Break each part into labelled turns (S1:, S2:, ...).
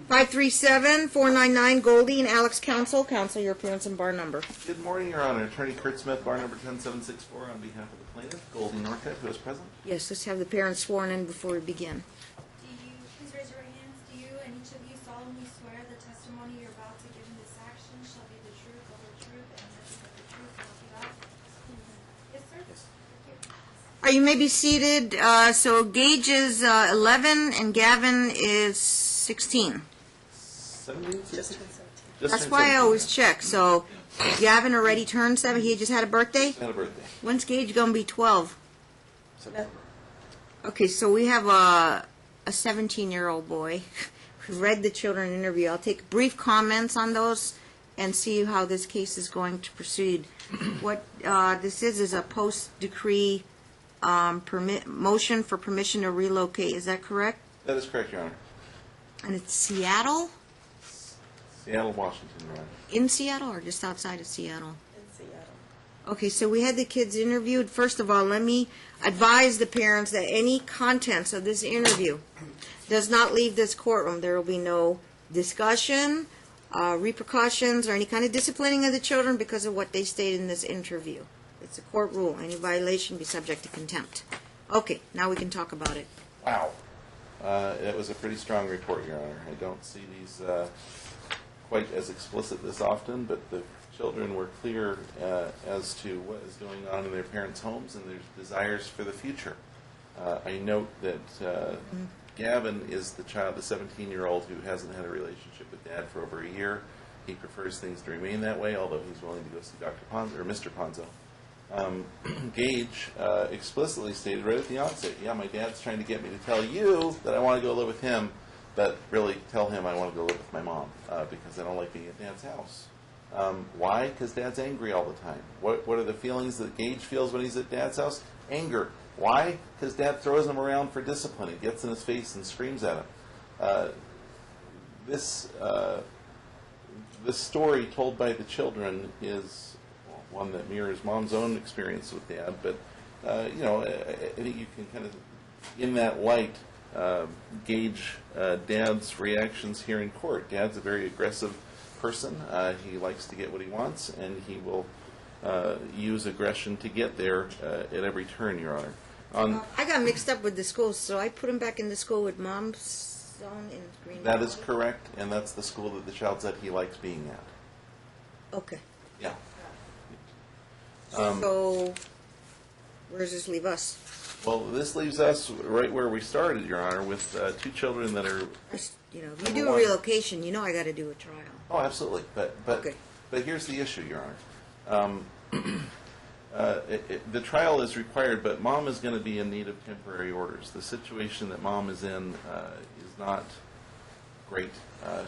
S1: 537-499 Goldie and Alex Counsel. Counsel, your appearance and bar number.
S2: Good morning, Your Honor. Attorney Kurt Smith, bar number 10764, on behalf of the plaintiff, Goldie Norcutt, who is present.
S1: Yes, let's have the parents sworn in before we begin.
S3: Please raise your right hands. Do you and each of you solemnly swear the testimony you're about to give in this action shall be the truth, the whole truth, and nothing but the truth, so help you God? Yes, sir? Yes. Thank you.
S1: All right, you may be seated. So Gage is 11 and Gavin is 16.
S2: 17?
S1: That's why I always check. So Gavin already turned 7. He just had a birthday?
S2: Had a birthday.
S1: When's Gage going to be 12?
S2: September.
S1: Okay, so we have a 17-year-old boy who read the children interview. I'll take brief comments on those and see how this case is going to proceed. What this is a post-decree motion for permission to relocate. Is that correct?
S2: That is correct, Your Honor.
S1: And it's Seattle?
S2: Seattle, Washington, Your Honor.
S1: In Seattle or just outside of Seattle?
S4: In Seattle.
S1: Okay, so we had the kids interviewed. First of all, let me advise the parents that any contents of this interview does not leave this courtroom. There will be no discussion, repercussions, or any kind of disciplining of the children because of what they stated in this interview. It's a court rule. Any violation be subject to contempt. Okay, now we can talk about it.
S2: Wow. It was a pretty strong report, Your Honor. I don't see these quite as explicit this often, but the children were clear as to what is going on in their parents' homes and their desires for the future. I note that Gavin is the child, the 17-year-old who hasn't had a relationship with Dad for over a year. He prefers things to remain that way, although he's willing to go see Dr. Ponzo, or Mr. Ponzo. Gage explicitly stated right at the outset, yeah, my dad's trying to get me to tell you that I want to go live with him, but really tell him I want to go live with my mom because I don't like being at Dad's house. Why? Because Dad's angry all the time. What are the feelings that Gage feels when he's at Dad's house? Anger. Why? Because Dad throws him around for discipline. He gets in his face and screams at him. This story told by the children is one that mirrors Mom's own experience with Dad, but you know, I think you can kind of, in that light, gauge Dad's reactions here in court. Dad's a very aggressive person. He likes to get what he wants, and he will use aggression to get there at every turn, Your Honor.
S1: I got mixed up with the schools, so I put him back in the school with Mom's son in Green
S2: That
S1: Valley.
S2: is correct, and that's the school that the child said he likes being at.
S1: Okay.
S2: Yeah.
S1: So, where does this leave us?
S2: Well, this leaves us right where we started, Your Honor, with two children that are...
S1: You know, if you do a relocation, you know I got to do a trial.
S2: Oh, absolutely.
S1: Okay.
S2: But here's the issue, Your Honor. The trial is required, but Mom is going to be in need of temporary orders. The situation that Mom is in is not great.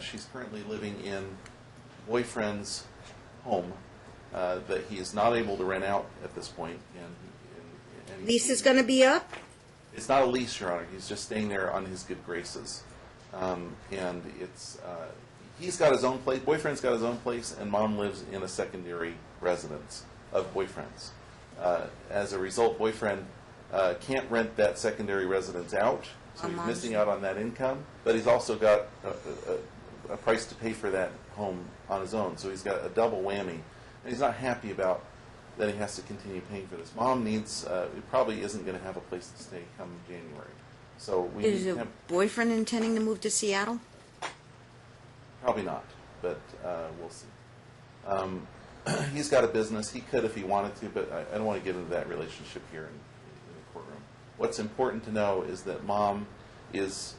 S2: She's currently living in boyfriend's home that he is not able to rent out at this point. And
S1: Lease is going to be up?
S2: It's not a lease, Your Honor. He's just staying there on his good graces. And it's he's got his own place, boyfriend's got his own place, and Mom lives in a secondary residence of boyfriend's. As a result, boyfriend can't rent that secondary residence out, so he's missing out on that income, but he's also got a price to pay for that home on his own, so he's got a double whammy. And he's not happy about that he has to continue paying for this. Mom needs, probably isn't going to have a place to stay come January. So we
S1: Is
S2: need
S1: your boyfriend intending to move to Seattle?
S2: Probably not, but we'll see. He's got a business. He could if he wanted to, but I don't want to get into that relationship here in the courtroom. What's important to know is that Mom is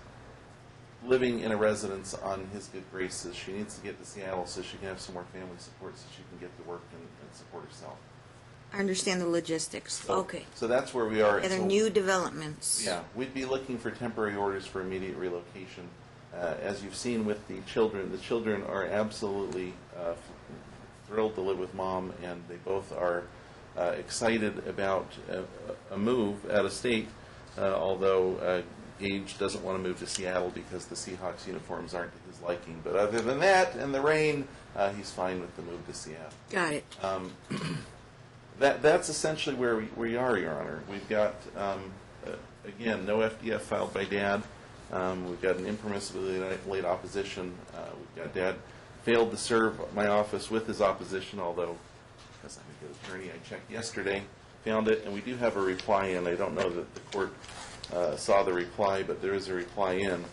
S2: living in a residence on his good graces. She needs to get to Seattle so she can have some more family support so she can get to work and support herself.
S1: I understand the logistics. Okay.
S2: So that's where we are.
S1: Are there new developments?
S2: Yeah, we'd be looking for temporary orders for immediate relocation. As you've seen with the children are absolutely thrilled to live with Mom, and they both are excited about a move out of state, although Gage doesn't want to move to Seattle because the Seahawks uniforms aren't to his liking. But other than that, and the rain, he's fine with the move to Seattle.
S1: Got it.
S2: That's essentially where we are, Your Honor. We've got, again, no FDF filed by Dad. We've got an impermissibly late opposition. We've got Dad failed to serve my office with his opposition, although, because I'm a good attorney, I checked yesterday, found it, and we do have a reply in. I don't know that the court saw the reply, but there is a reply in.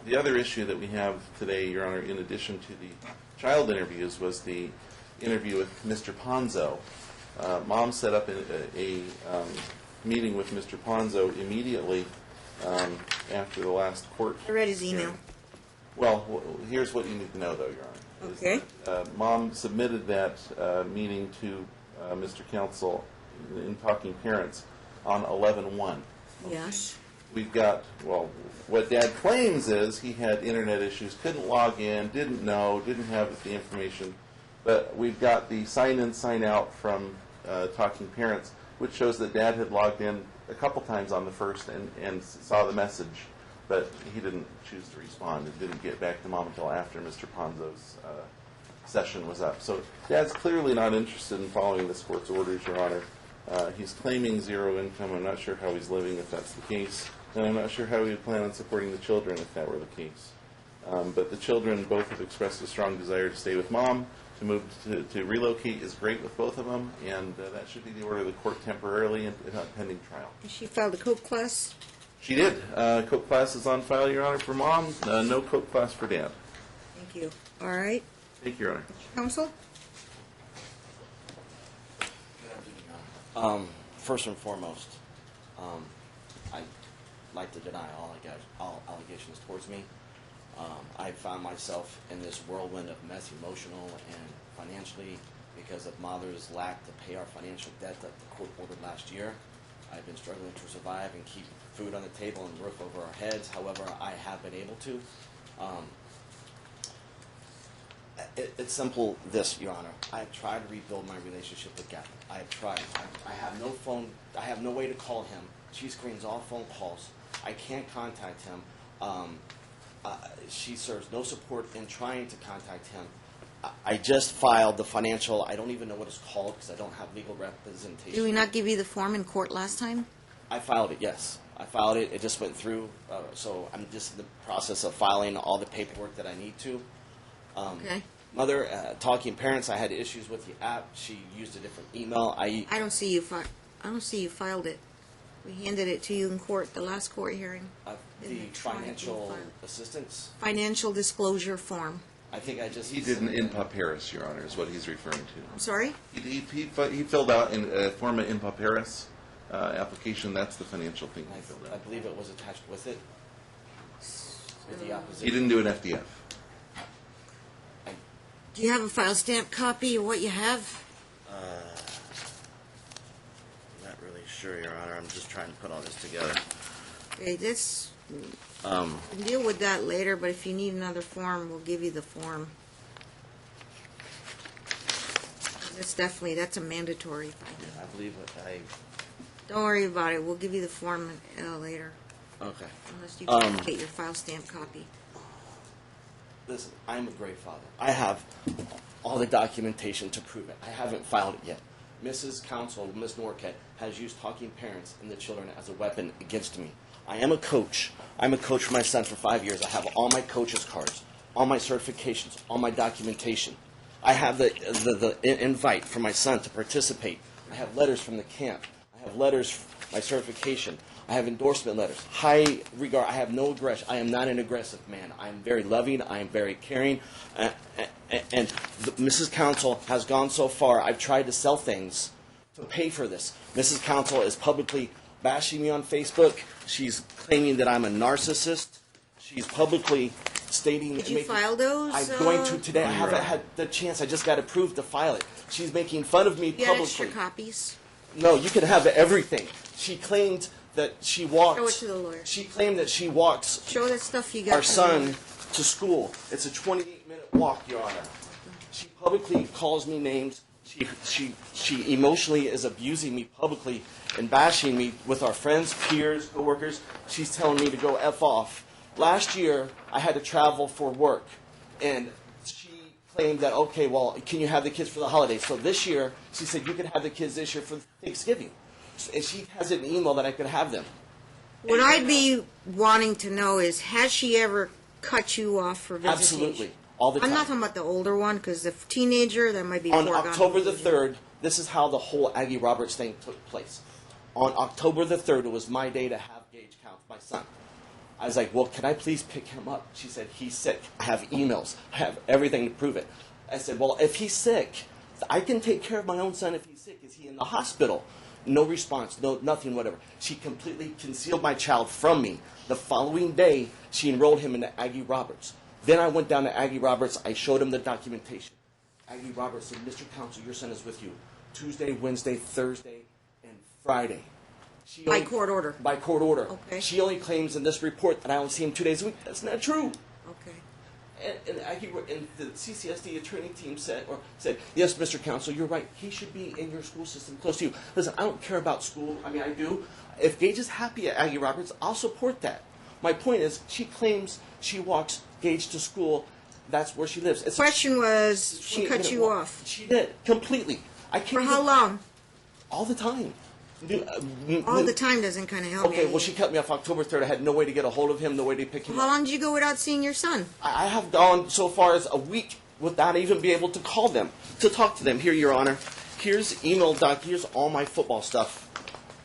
S2: The other issue that we have today, Your Honor, in addition to the child interviews, was the interview with Mr. Ponzo. Mom set up a meeting with Mr. Ponzo immediately after the last court.
S1: I read his email.
S2: hearing. Well, here's what you need to know, though, Your Honor. is
S1: Okay.
S2: that, Mom submitted that meeting to Mr. Counsel in Talking Parents on 11/1.
S1: Yes.
S2: We've got, well, what Dad claims is he had internet issues, couldn't log in, didn't know, didn't have the information. But we've got the sign-in, sign-out from Talking Parents, which shows that Dad had logged in a couple times on the first and saw the message, but he didn't choose to respond and didn't get back to Mom until after Mr. Ponzo's session was up. So Dad's clearly not interested in following this court's orders, Your Honor. He's claiming zero income. I'm not sure how he's living if that's the case, and I'm not sure how he would plan on supporting the children if that were the case. But the children both have expressed a strong desire to stay with Mom. To move to relocate is great with both of them, and that should be the order of the court temporarily and pending trial.
S1: She filed a COPE class.
S2: She did. Coke class is on file, Your Honor, for Mom. No Coke class for Dad.
S1: Thank you. All right.
S2: Thank you, Your Honor.
S1: Counsel?
S4: First and foremost, I'd like to deny all allegations towards me. I found myself in this whirlwind of mess, emotional and financially, because of Mother's lack to pay our financial debt that the court ordered last year. I've been struggling to survive and keep food on the table and roof over our heads. However, I have been able to. It's simple this, Your Honor. I have tried to rebuild my relationship with Gavin. I have tried. I have no phone. I have no way to call him. She screens all phone calls. I can't contact him. She serves no support in trying to contact him. I just filed the financial. I don't even know what it's called because I don't have legal representation.
S1: Did we not give you the form in court last time?
S4: I filed it, yes. I filed it. It just went through. So I'm just in the process of filing all the paperwork that I need to.
S1: Okay.
S4: Mother, Talking Parents, I had issues with the app. She used a different email.
S1: I don't see you. I don't see you filed it. We handed it to you in court, the last court hearing.
S4: The
S1: Electronic
S4: financial
S1: file.
S4: assistance.
S1: Financial disclosure form.
S4: I think I just.
S2: He did an in pauperis, Your Honor, is what he's referring to.
S1: I'm sorry?
S2: He filled out in a form of in pauperis application. That's the financial thing he filled
S4: I
S2: out.
S4: believe it was attached with it. With the opposition.
S2: He didn't do an FDF.
S1: Do you have a file stamp copy of what you have?
S4: Not really sure, Your Honor. I'm just trying to put all this together.
S1: Okay, we can deal with that later, but if you need another form, we'll give you the form. That's a mandatory thing.
S4: I believe
S1: Don't worry about it. We'll give you the form later,
S4: Okay.
S1: unless you can get your file stamp copy.
S4: Listen, I'm a great father. I have all the documentation to prove it. I haven't filed it yet. Mrs. Counsel, Ms. Norcutt, has used Talking Parents and the children as a weapon against me. I am a coach. I'm a coach for my son for 5 years. I have all my coach's cards, all my certifications, all my documentation. I have the invite for my son to participate. I have letters from the camp. I have letters, my certification. I have endorsement letters. High regard. I have no aggression. I am not an aggressive man. I am very loving. I am very caring. And Mrs. Counsel has gone so far. I've tried to sell things to pay for this. Mrs. Counsel is publicly bashing me on Facebook. She's claiming that I'm a narcissist. She's publicly stating...
S1: Did you file those?
S4: I'm going to today. I haven't had the chance. I just got approved to file it. She's making fun of me
S1: You
S4: publicly.
S1: got extra copies?
S4: No, you can have everything. She claimed that she walked...
S1: Show it to the lawyer.
S4: She claimed that she walks
S1: Show that stuff you got.
S4: our son to school. It's a 28-minute walk, Your Honor. She publicly calls me names. She emotionally is abusing me publicly and bashing me with our friends, peers, coworkers. She's telling me to go F off. Last year, I had to travel for work, and she claimed that, okay, well, can you have the kids for the holidays? So this year, she said, you can have the kids this year for Thanksgiving. And she has an email that I could have them.
S1: What I'd be wanting to know is, has she ever cut you off for visitation?
S4: Absolutely. All the time.
S1: I'm not talking about the older one, because the teenager, that might be
S4: On
S1: foregone
S4: October the
S1: conclusion.
S4: 3rd, this is how the whole Aggie Roberts thing took place. On October the 3rd, it was my day to have Gage count, my son. I was like, well, can I please pick him up? She said, he's sick. I have emails. I have everything to prove it. I said, well, if he's sick, I can take care of my own son if he's sick. Is he in the hospital? No response, no nothing, whatever. She completely concealed my child from me. The following day, she enrolled him into Aggie Roberts. Then I went down to Aggie Roberts. I showed him the documentation. Aggie Roberts said, Mr. Counsel, your son is with you Tuesday, Wednesday, Thursday, and Friday.
S1: By court order.
S4: By court order.
S1: Okay.
S4: She only claims in this report that I only see him 2 days a week. That's not true.
S1: Okay.
S4: And the CCSD attorney team said, yes, Mr. Counsel, you're right. He should be in your school system close to you. Listen, I don't care about school. I mean, I do. If Gage is happy at Aggie Roberts, I'll support that. My point is, she claims she walks Gage to school. That's where she lives.
S1: The question was, she cut you off.
S4: She did, completely. I can't
S1: For how
S4: even-
S1: long?
S4: All the time.
S1: All the time doesn't kind of help
S4: Okay,
S1: me.
S4: well, she cut me off October 3rd. I had no way to get a hold of him, no way to pick him
S1: How
S4: up.
S1: long did you go without seeing your son?
S4: I have gone so far as a week without even being able to call them, to talk to them. Here, Your Honor. Here's email doc. Here's all my football stuff.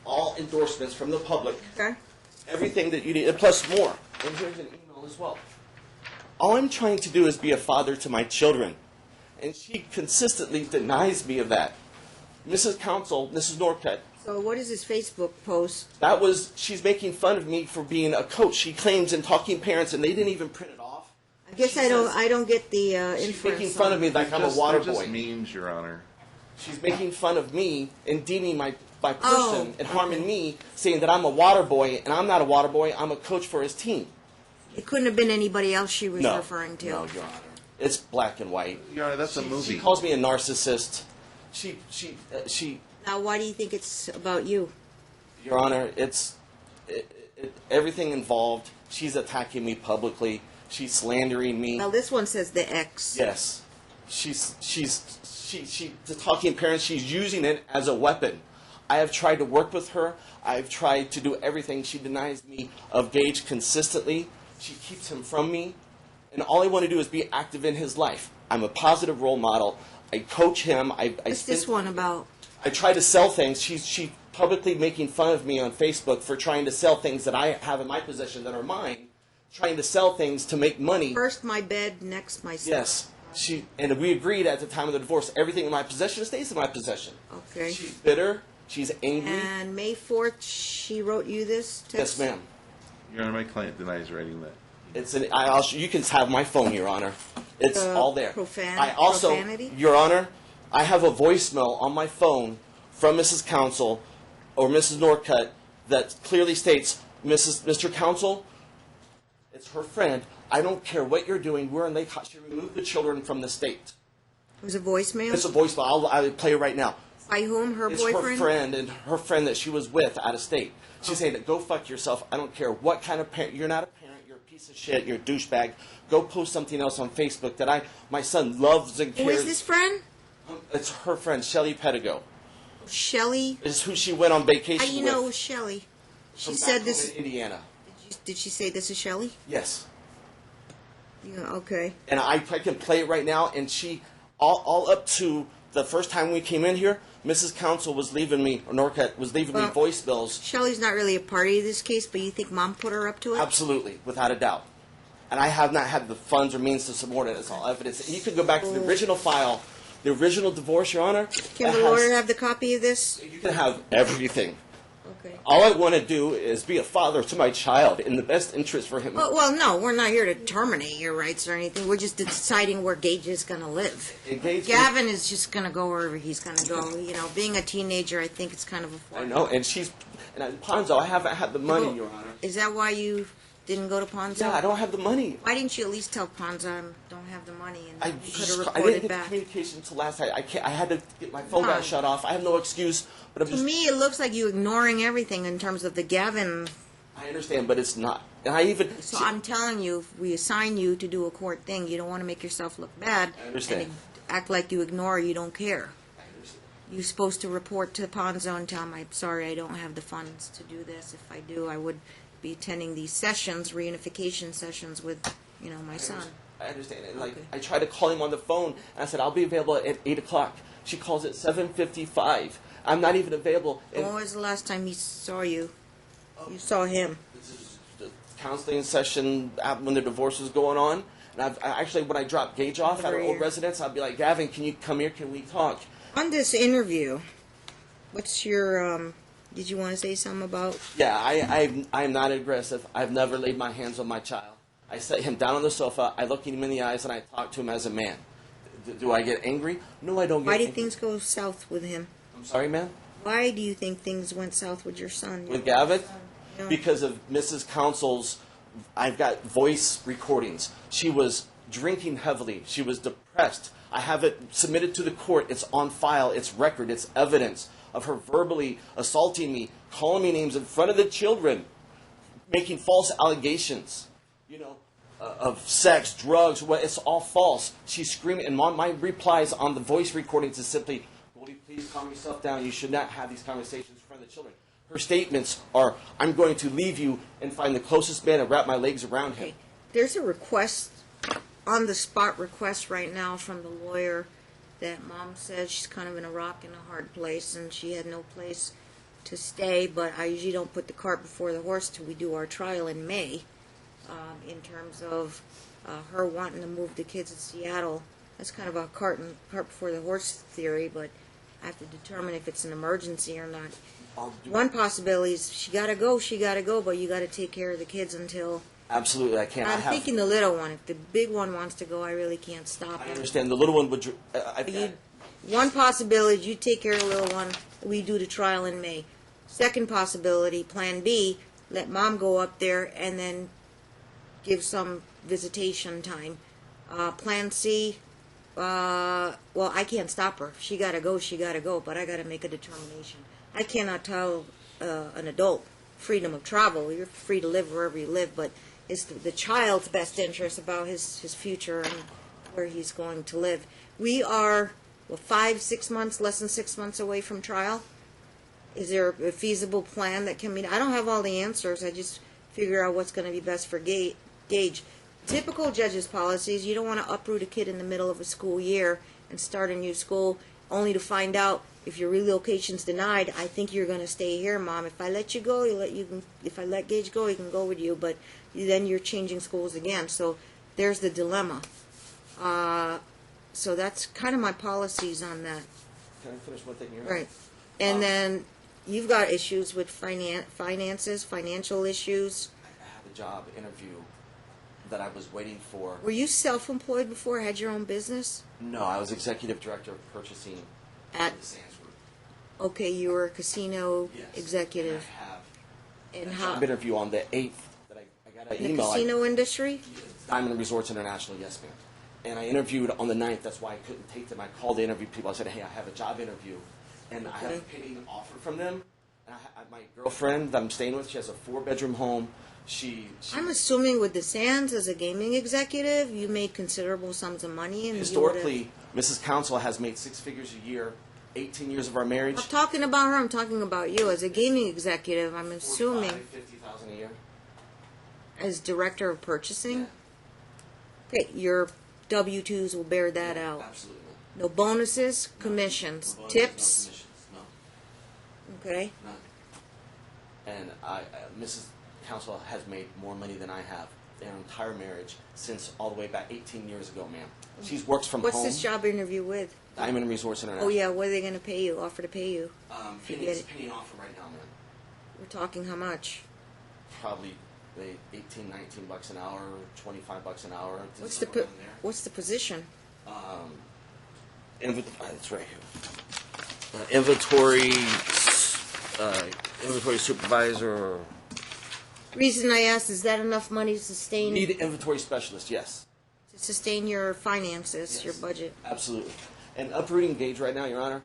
S4: All endorsements from the public.
S1: Okay.
S4: Everything that you need, and plus more. And here's an email as well. All I'm trying to do is be a father to my children. And she consistently denies me of that. Mrs. Counsel, Mrs. Norcutt,
S1: So what is this Facebook post?
S4: she's making fun of me for being a coach. She claims in Talking Parents, and they didn't even print it off.
S1: I guess
S4: She
S1: I
S4: says-
S1: don't get the
S4: She's
S1: inference.
S4: making fun of me like I'm a water
S2: They're just
S4: boy.
S2: memes, Your Honor.
S4: She's making fun of me and deeming my person
S1: Oh,
S4: and harming me, saying that I'm a water boy, and I'm not a water boy. I'm a coach for his team.
S1: It couldn't have been anybody else she was referring to.
S4: No, Your Honor. It's black and white.
S2: Your Honor, that's a
S4: She
S2: movie.
S4: calls me a narcissist. She
S1: Now, why do you think it's about you?
S4: Your Honor, everything involved. She's attacking me publicly. She's slandering me.
S1: Well, this one says the ex.
S4: Yes, the Talking Parents. She's using it as a weapon. I have tried to work with her. I've tried to do everything. She denies me of Gage consistently. She keeps him from me, and all I want to do is be active in his life. I'm a positive role model. I coach him.
S1: What's this one about?
S4: I try to sell things. She's publicly making fun of me on Facebook for trying to sell things that I have in my possession that are mine. Trying to sell things to make money.
S1: First my bed, next my stuff.
S4: Yes. And we agreed at the time of the divorce, everything in my possession stays in my possession.
S1: Okay.
S4: She's bitter. She's angry.
S1: And May 4th, she wrote you this text?
S4: Yes, ma'am.
S2: Your Honor, my client denies writing that.
S4: You can have my phone, Your Honor. It's all there.
S1: Profanity?
S4: Your Honor, I have a voicemail on my phone from Mrs. Counsel or Mrs. Norcutt that clearly states, Mr. Counsel, it's her friend. I don't care what you're doing. We're in Lake Hot. She removed the children from the state.
S1: It was a voicemail?
S4: It's a voicemail. I'll play it right now.
S1: By whom? Her
S4: It's
S1: boyfriend?
S4: her friend and her friend that she was with out of state. She's saying that go fuck yourself. I don't care what kind of parent. You're not a parent. You're a piece of shit. You're a douchebag. Go post something else on Facebook that my son loves and cares.
S1: Who is this friend?
S4: It's her friend, Shelly Pedigo.
S1: Shelley?
S4: Is who she went on vacation
S1: How do you
S4: with.
S1: know it was Shelley? She
S4: from
S1: said
S4: back
S1: this.
S4: home in Indiana.
S1: Did she say this is Shelley?
S4: Yes.
S1: Yeah, okay.
S4: And I can play it right now. And she, all up to the first time we came in here, Mrs. Counsel was leaving me, or Norcutt was leaving me
S1: Well-
S4: voicemails.
S1: Shelley's not really a party to this case, but you think Mom put her up to it?
S4: Absolutely, without a doubt. And I have not had the funds or means to support it. It's all evidence. And you can go back to the original file, the original divorce, Your Honor.
S1: Can
S4: that
S1: the lawyer
S4: has-
S1: have the copy of this?
S4: You can have everything.
S1: Okay.
S4: All I want to do is be a father to my child in the best interest for him.
S1: Well, no, we're not here to terminate your rights or anything. We're just deciding where Gage is going to live. Gavin is just going to go wherever he's going to go. You know, being a teenager, I think it's kind of a...
S4: I know, and Ponzo, I haven't had the money,
S1: Well,
S4: Your Honor.
S1: Is that why you didn't go to Ponzo?
S4: Yeah, I don't have the money.
S1: Why didn't you at least tell Ponzo I don't have the money and
S4: I
S1: you could have
S4: didn't
S1: reported
S4: get the
S1: back?
S4: communication until last night. I had to get my phone got
S1: No.
S4: shut off. I have no excuse, but I'm
S1: To
S4: just.
S1: me, it looks like you ignoring everything in terms of the Gavin.
S4: I understand, but it's not. And I even.
S1: So I'm telling you, if we assign you to do a court thing, you don't want to make yourself look bad.
S4: I understand.
S1: And act like you ignore, you don't care.
S4: I understand.
S1: You're supposed to report to Ponzo and tell him, I'm sorry, I don't have the funds to do this. If I do, I would be attending these sessions, reunification sessions with, my son.
S4: I understand it. Like,
S1: Okay.
S4: I tried to call him on the phone, and I said, I'll be available at 8 o'clock. She calls at 7:55. I'm not even available. And
S1: When was the last time he saw you? You saw him?
S4: this is the counseling session when the divorce was going on. And actually, when I dropped Gage off at our old residence, I'd be like, Gavin, can you come here? Can we talk?
S1: On this interview, what's your, did you want to say something about?
S4: Yeah, I'm not aggressive. I've never laid my hands on my child. I set him down on the sofa, I look him in the eyes, and I talk to him as a man. Do I get angry? No, I don't get
S1: Why
S4: angry.
S1: did things go south with him?
S4: I'm sorry, ma'am?
S1: Why do you think things went south with your son?
S4: With Gavin?
S1: Yeah.
S4: Because of Mrs. Counsel's, I've got voice recordings. She was drinking heavily. She was depressed. I have it submitted to the court. It's on file. It's record. It's evidence of her verbally assaulting me, calling me names in front of the children, making false allegations, of sex, drugs. It's all false. She's screaming, and my replies on the voice recordings is simply, Goldie, please calm yourself down. You should not have these conversations in front of the children. Her statements are, I'm going to leave you and find the closest man and wrap my legs around him.
S1: Okay. There's a request, on-the-spot request right now from the lawyer that mom says she's kind of in a rock and a hard place and she had no place to stay, but I usually don't put the cart before the horse till we do our trial in May, in terms of her wanting to move the kids to Seattle. That's kind of a cart before the horse theory, but I have to determine if it's an emergency or not. One possibility is she gotta go, but you gotta take care of the kids until...
S4: Absolutely, I can't.
S1: I'm thinking the little one. If the big one wants to go, I really can't stop
S4: I
S1: him.
S4: understand. The little one would...
S1: One possibility is you take care of the little one, we do the trial in May. Second possibility, plan B, let mom go up there and then give visitation time. Plan C, well, I can't stop her. She gotta go, but I gotta make a determination. I cannot tell an adult freedom of travel. You're free to live wherever you live, but it's the child's best interest about his future and where he's going to live. We are 5-6 months, less than 6 months away from trial. Is there a feasible plan that can be? I don't have all the answers. I just figure out what's going to be best for Gage. Typical judges' policies: you don't want to uproot a kid in the middle of a school year and start a new school, only to find out if your relocation's denied. I think you're going to stay here, Mom. If I let you go, if I let Gage go, he can go with you. But then you're changing schools again. So there's the dilemma. So that's kind of my policies on that.
S4: Can I finish one thing here?
S1: Right. And then you've got issues with finances, financial issues.
S4: I had a job interview that I was waiting for.
S1: Were you self-employed before? Had your own business?
S4: No, I was executive director of purchasing
S1: At
S4: the Sands Group.
S1: Okay, you were a casino
S4: Yes.
S1: executive.
S4: And
S1: And
S4: I
S1: how?
S4: have an interview on the 8th that I got an
S1: In the
S4: email.
S1: casino industry?
S4: Diamond Resorts International, yes, ma'am. And I interviewed on the 9th. That's why I couldn't take them. I called the interview people. I said, hey, I have a job interview. And I have a pending offer from them. And my girlfriend that I'm staying with, she has a 4-bedroom home.
S1: I'm assuming with the Sands as a gaming executive, you made considerable sums of money. And
S4: historically, Mrs. Counsel has made 6 figures a year, 18 years of our marriage.
S1: I'm talking about her. I'm talking about you as a gaming executive. I'm assuming
S4: 50,000 a year.
S1: as director of purchasing.
S4: Yeah.
S1: Okay, your W-2s will bear that out.
S4: Absolutely.
S1: No bonuses, commissions,
S4: No bonuses,
S1: tips.
S4: No commissions,
S1: Okay.
S4: no, none. And Mrs. Counsel has made more money than I have in our entire marriage since all the way back 18 years ago, ma'am. She works from
S1: What's
S4: home.
S1: this job interview with?
S4: Diamond Resorts International.
S1: Oh yeah, what are they going to pay you? Offer to pay you?
S4: It's a penny offer right now, man.
S1: We're talking how much?
S4: Probably the 18, 19 bucks an hour, 25 bucks an hour.
S1: What's
S4: somewhere in there.
S1: what's the position?
S4: It's right here. Inventory supervisor.
S1: Reason I asked, is that enough money to sustain
S4: Need an inventory specialist, yes.
S1: your finances,
S4: Yes.
S1: your budget?
S4: Absolutely. And uprooting Gage right now, Your Honor,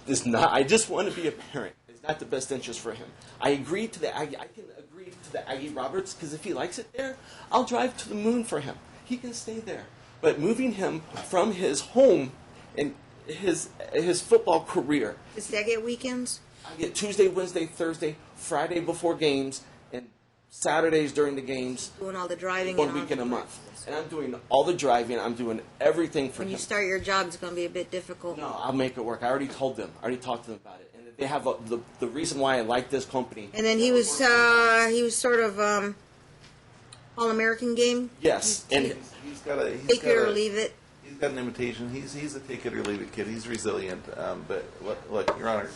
S4: is not. I just want to be a parent. It's not the best interest for him. I agreed to the Aggie. I can agree to the Aggie Roberts because if he likes it there, I'll drive to the moon for him. He can stay there. But moving him from his home and his football career.
S1: Does that get weekends?
S4: I get Tuesday, Wednesday, Thursday, Friday before games, Saturdays during the games,
S1: Doing all the driving.
S4: one
S1: and all
S4: weekend
S1: the-
S4: a month. And I'm doing all the driving, I'm doing everything for
S1: When you
S4: him.
S1: start your job, it's going to be a bit difficult.
S4: No, I'll make it work. I already told them. I already talked to them about it. And they have the reason why I like this company.
S1: And then he was sort of All-American game.
S4: Yes, and
S2: He's got a.
S1: Take it or leave it.
S2: He's got an invitation. He's a take it or leave it kid. He's resilient. But look, Your Honor,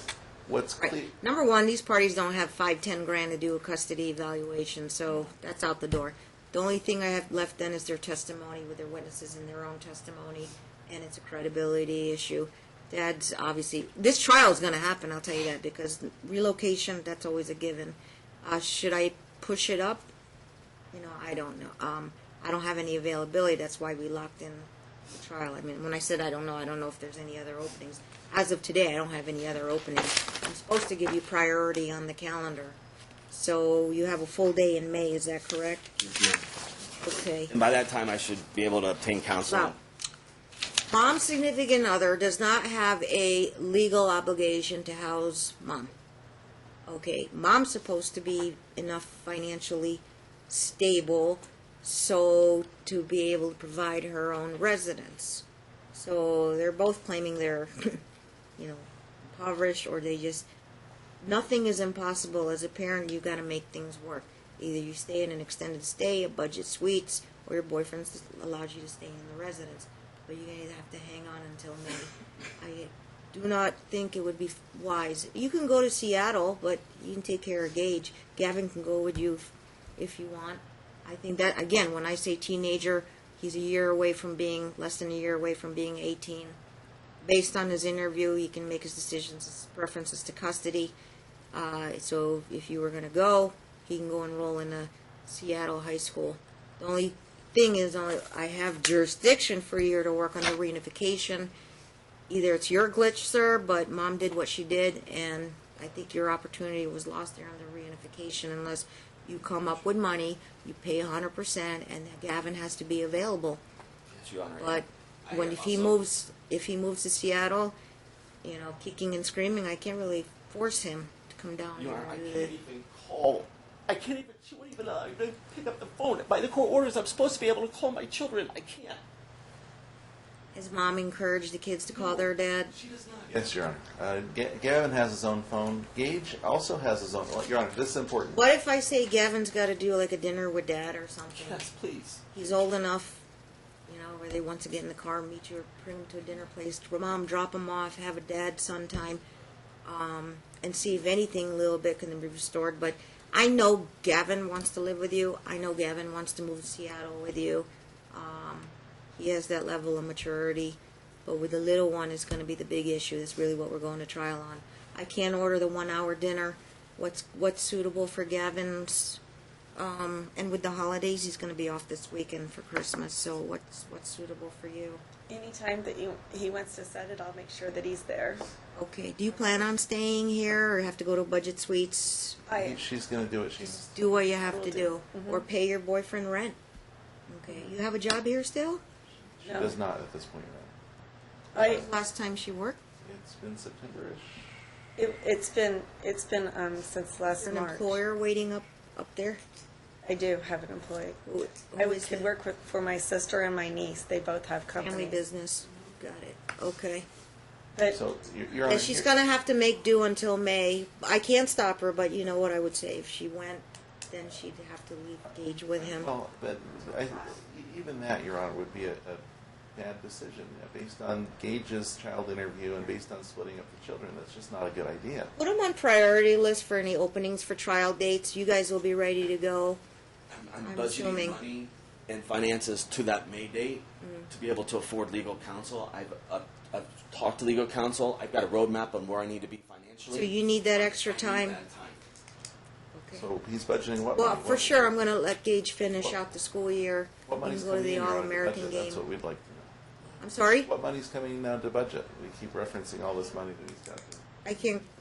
S2: what's clear.
S1: Right. Number one, these parties don't have 5-10 grand to do a custody evaluation, so that's out the door. The only thing I have left then is their testimony with their witnesses and their own testimony, and it's a credibility issue. Dad's obviously, this trial is going to happen, I'll tell you that, because relocation, that's always a given. Should I push it up? I don't know. I don't have any availability. That's why we locked in the trial. I mean, when I said I don't know if there's any other openings. As of today, I don't have any other openings. I'm supposed to give you priority on the calendar. So you have a full day in May, is that correct? Okay.
S4: by that time I should be able to obtain counsel.
S1: Now, mom's significant other does not have a legal obligation to house mom. Okay, mom's supposed to be enough financially stable so to be able to provide her own residence. So they're both claiming they're, impoverished, or they just, nothing is impossible. As a parent, you got to make things work. Either you stay in an extended stay, a budget suites, or your boyfriend allows you to stay in the residence. But you're going to have to hang on until May. I do not think it would be wise. You can go to Seattle, but you can take care of Gage. Gavin can go with you if you want. I think that, again, when I say teenager, he's less than a year away from being 18. Based on his interview, he can make his decisions, his preferences to custody. So if you were going to go, he can go enroll in a Seattle high school. The only thing is, I have jurisdiction for a year to work on the reunification. Either it's your glitch, sir, but mom did what she did, and I think your opportunity was lost there on the reunification unless you come up with money, you pay 100%, and Gavin has to be available.
S4: Yes, Your Honor.
S1: But if he moves to Seattle, kicking and screaming, I can't really force him to come down
S4: Your
S1: here.
S4: Honor, I can't even call. She won't even pick up the phone. By the court orders, I'm supposed to be able to call my children. I can't.
S1: Has mom encouraged the kids to call their dad?
S4: She does not.
S2: Yes, Your Honor. Gavin has his own phone. Gage also has his own. Your Honor, this is important.
S1: What if I say Gavin's got to do like a dinner with dad or something?
S4: Yes, please.
S1: He's old enough, where they want to get in the car, meet you, or bring him to a dinner place. Mom, drop him off, have a dad-son time, and see if anything a little bit can be restored. But I know Gavin wants to live with you. I know Gavin wants to move to Seattle with you. He has that level of maturity. But with the little one, it's going to be the big issue. That's really what we're going to trial on. I can't order the 1-hour dinner. What's suitable for Gavin's? And with the holidays, he's going to be off this weekend for Christmas. So what's suitable for you?
S5: Anytime that he wants to set it, I'll make sure that he's there.
S1: Okay. Do you plan on staying here, or have to go to budget suites?
S2: She's going to do what she needs.
S1: Do what you have to do,
S5: Mm-hmm.
S1: or pay your boyfriend rent. Okay. You have a job here still?
S2: She
S5: No.
S2: does not at this point, Your Honor.
S1: Last time she worked?
S2: It's been September-ish.
S5: It's been since last
S1: Is an
S5: March.
S1: employer waiting up there?
S5: I do have an employee.
S1: Who
S5: I
S1: is
S5: could
S1: it?
S5: work for my sister and my niece. They both have companies.
S1: Family business. Got it. Okay.
S5: But
S2: So, Your Honor,
S1: And she's going to have to make do until May. I can't stop her, but you know what I would say. If she went, then she'd have to leave Gage with him.
S2: Well, but even that, Your Honor, would be a bad decision. Based on Gage's child interview and based on splitting up the children, that's just not a good idea.
S1: Put them on priority list for any openings for trial dates. You guys will be ready to go.
S4: I'm
S1: I'm
S4: budgeting
S1: assuming.
S4: money and finances to that May date to be able to afford legal counsel. I've talked to legal counsel. I've got a roadmap on where I need to be financially.
S1: So you need that extra
S4: I need
S1: time?
S4: that time.
S1: Okay.
S2: So he's budgeting what
S1: Well,
S2: money?
S1: for sure, I'm going to let Gage finish out the school year.
S2: What
S1: You
S2: money's
S1: can go to
S2: coming
S1: the
S2: in, Your Honor, to
S1: All-American
S2: budget?
S1: game.
S2: That's what we'd like to know.
S1: I'm sorry?
S2: What money's coming now to budget? We keep referencing all this money that he's got.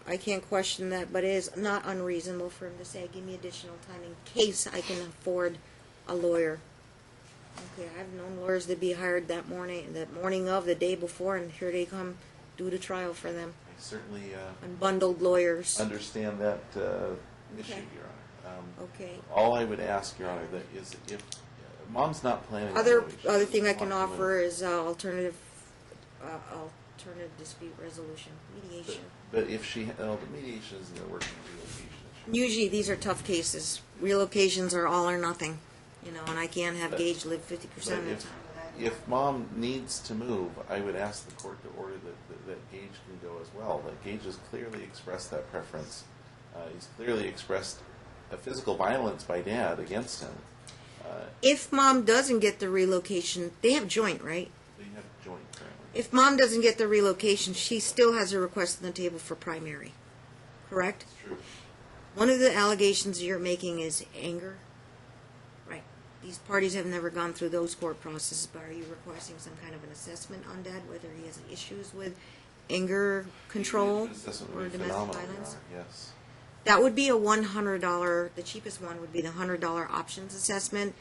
S1: I can't question that, but it is not unreasonable for him to say, give me additional time in case I can afford a lawyer. Okay, I've known lawyers to be hired that morning of, the day before, and here they come, do the trial for them.
S2: I certainly
S1: Unbundled lawyers.
S2: understand that issue,
S1: Okay.
S2: Your
S1: Okay.
S2: All I would ask, Your Honor, that is if Mom's not planning on
S1: Other
S2: moving, she
S1: other thing I
S2: doesn't
S1: can
S2: want to
S1: offer
S2: move.
S1: is alternative dispute resolution, mediation.
S2: But if she, the mediation isn't going to work in relocation.
S1: Usually these are tough cases. Relocations are all or nothing, and I can't have
S2: But-
S1: Gage live 50% of the
S2: But
S1: time.
S2: if Mom needs to move, I would ask the court to order that Gage can go as well. That Gage has clearly expressed that preference. He's clearly expressed a physical violence by Dad against him.
S1: If Mom doesn't get the relocation, they have joint, right?
S2: They have joint currently.
S1: If Mom doesn't get the relocation, she still has a request on the table for primary, correct?
S2: True.
S1: One of the allegations you're making is anger. Right. These parties have never gone through those court processes, but are you requesting some kind of an assessment on Dad, whether he has issues with anger control
S2: Assessment
S1: or
S2: would be
S1: domestic
S2: phenomenal, Your
S1: violence?
S2: Honor, yes.
S1: That would be a $100, the cheapest one would be the $100 options assessment.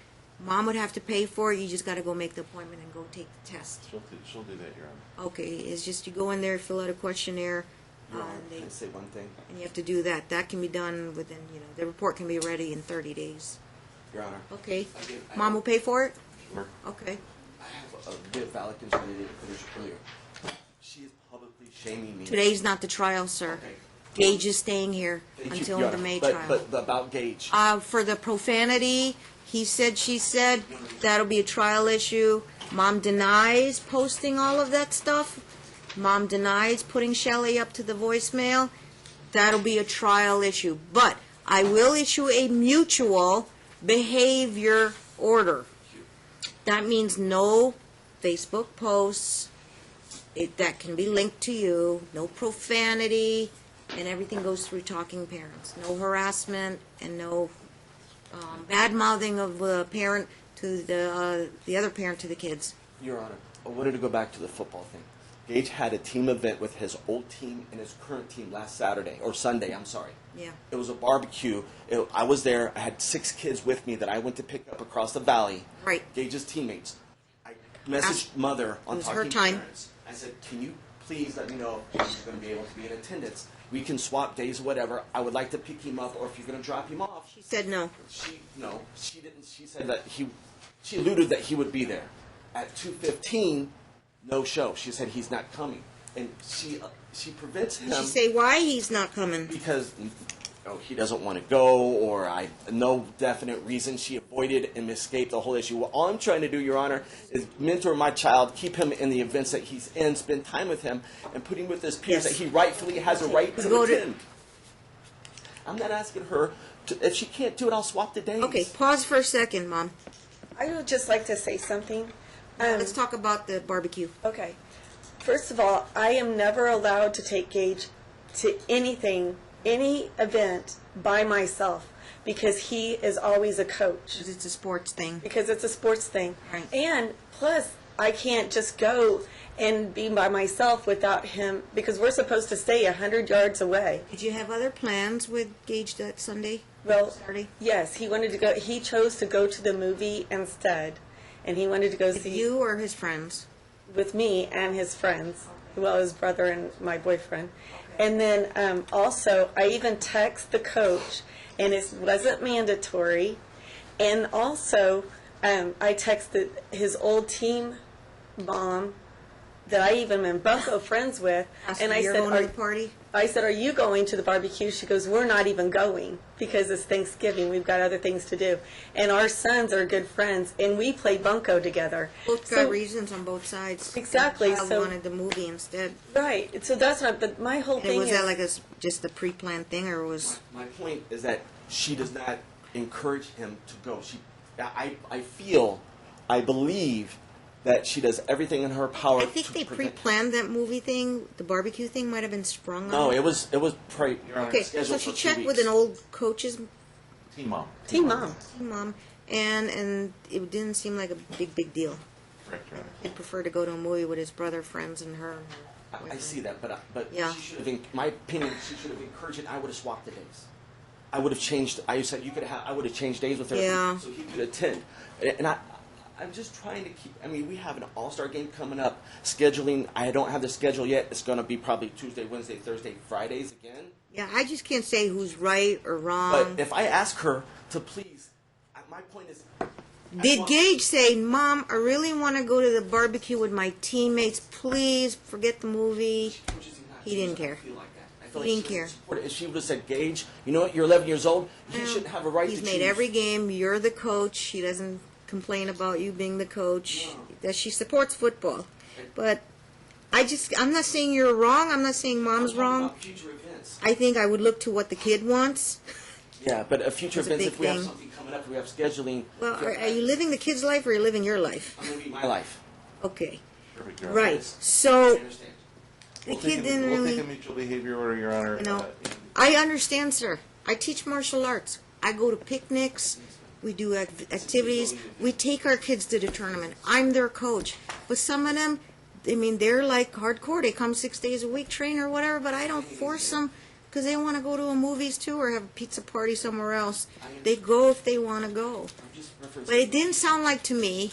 S1: Mom would have to pay for it, you just gotta go make the appointment and go take the test.
S2: She'll do that, Your Honor.
S1: Okay, it's just you go in there, fill out a questionnaire,
S4: Your Honor,
S1: and
S4: can I say one thing?
S1: you have to do that. That can be done within, the report can be ready in 30 days.
S4: Your Honor.
S1: Okay.
S4: I
S1: Mom will pay for it?
S2: Sure.
S1: Okay.
S4: I have a bit of valid concern I didn't finish earlier. She is publicly shaming me.
S1: Today's not the trial, sir.
S4: Okay.
S1: Gage is staying here
S4: Thank you,
S1: until
S4: Your
S1: the
S4: Honor.
S1: May
S4: but,
S1: trial.
S4: But about Gage.
S1: For the profanity, he said, she said, that'll be a trial issue. Mom denies posting all of that stuff. Mom denies putting Shelley up to the voicemail. That'll be a trial issue. But I will issue a mutual behavior order. That means no Facebook posts that can be linked to you, no profanity, and everything goes through talking parents. No harassment and no bad mouthing of the parent to the other parent to the kids.
S4: Your Honor, I wanted to go back to the football thing. Gage had a team event with his old team and his current team last Saturday, or Sunday, I'm sorry.
S1: Yeah.
S4: It was a barbecue. I was there. I had 6 kids with me that I went to pick up across the valley.
S1: Right.
S4: Gage's teammates. I messaged Mother on
S1: It was her
S4: Talking
S1: time.
S4: Parents. I said, can you please let me know if he's going to be able to be in attendance? We can swap days, whatever. I would like to pick him up, or if you're going to drop him off.
S1: She said no.
S4: She didn't. She said that she alluded that he would be there. At 2:15, no show. She said he's not coming, and she prevents him
S1: Did she say why he's not coming?
S4: because he doesn't want to go, or no definite reason. She avoided and escaped the whole issue. Well, all I'm trying to do, Your Honor, is mentor my child, keep him in the events that he's in, spend time with him, and put him with his peers
S1: Yes.
S4: that he rightfully has a right to
S1: Go to-
S4: attend. I'm not asking her if she can't do it. I'll swap the days.
S1: Okay, pause for a second, Mom.
S5: I would just like to say something.
S1: Let's talk about the barbecue.
S5: Okay. First of all, I am never allowed to take Gage to anything, any event by myself because he is always a coach.
S1: Because it's a sports thing.
S5: Because it's a sports thing.
S1: Right.
S5: And plus, I can't just go and be by myself without him because we're supposed to stay 100 yards away.
S1: Did you have other plans with Gage that Sunday?
S5: Well,
S1: Saturday?
S5: yes, he wanted to go. He chose to go to the movie instead, and he wanted to go
S1: With
S5: see
S1: you or his friends?
S5: with me and his friends, well, his brother and my boyfriend. And then also, I even text the coach, and it wasn't mandatory. And also, I texted his old team mom that I even am Bunko friends with, and I
S1: You're
S5: said,
S1: going to the party?
S5: are you going to the barbecue? She goes, we're not even going because it's Thanksgiving. We've got other things to do. And our sons are good friends, and we play Bunko together.
S1: Both got
S5: So-
S1: reasons on both sides.
S5: Exactly,
S1: The child
S5: so-
S1: wanted the movie instead.
S5: Right. So that's not, but my whole
S1: And
S5: thing
S1: was
S5: is...
S1: that like just a pre-planned thing, or was...
S4: My point is that she does not encourage him to go. I believe that she does everything in her power
S1: I think
S4: to
S1: they
S4: prevent.
S1: pre-planned that movie thing. The barbecue thing might have been sprung on.
S4: No,
S1: her.
S4: it was Your Honor,
S1: Okay,
S4: scheduled
S1: so
S4: for
S1: she
S4: 2
S1: checked
S4: weeks.
S1: with an old coach's
S2: Team Mom.
S5: Team mom.
S1: mom, and it didn't seem like a big deal.
S2: Correct, Your Honor.
S1: He'd prefer to go to a movie with his brother, friends, and her.
S4: I see that, but
S1: Yeah.
S4: she should have. My opinion, she should have encouraged it. I would have swapped the days. I would have changed. I said you could have. I would have changed days with her,
S1: Yeah.
S4: so he could attend. And I'm just trying to keep. I mean, we have an All-Star game coming up. Scheduling. I don't have the schedule yet. It's going to be probably Tuesday, Wednesday, Thursday, Fridays again.
S1: Yeah, I just can't say who's right or wrong.
S4: But if I ask her to please, my point is.
S1: Did Gage say, Mom, I really want to go to the barbecue with my teammates. Please forget the movie. He didn't care. He didn't care.
S4: If she would have said, Gage, you know what, you're 11 years old, you shouldn't have a right to choose.
S1: He's made every game. You're the coach. He doesn't complain about you being the coach. That she supports football. But I'm not saying you're wrong. I'm not saying Mom's wrong. I think I would look to what the kid wants.
S4: Yeah, but a future
S1: That's a
S4: events,
S1: big
S4: if we have
S1: thing.
S4: something coming up, we have scheduling.
S1: Well, are you living the kid's life or are you living your life?
S4: I'm going to be my life.
S1: Okay.
S2: Perfect, Your Honor.
S1: Right.
S4: I
S1: So
S4: understand.
S1: the kid didn't
S2: We'll
S1: really.
S2: take a mutual behavior order, Your Honor.
S1: You know, I understand, sir. I teach martial arts. I go to picnics. We do activities. We take our kids to the tournament. I'm their coach. But some of them, I mean, they're like hardcore. They come 6 days a week, train or whatever, but I don't force them because they want to go to a movies too or have a pizza party somewhere else. They go if they want to go. But it didn't sound like to me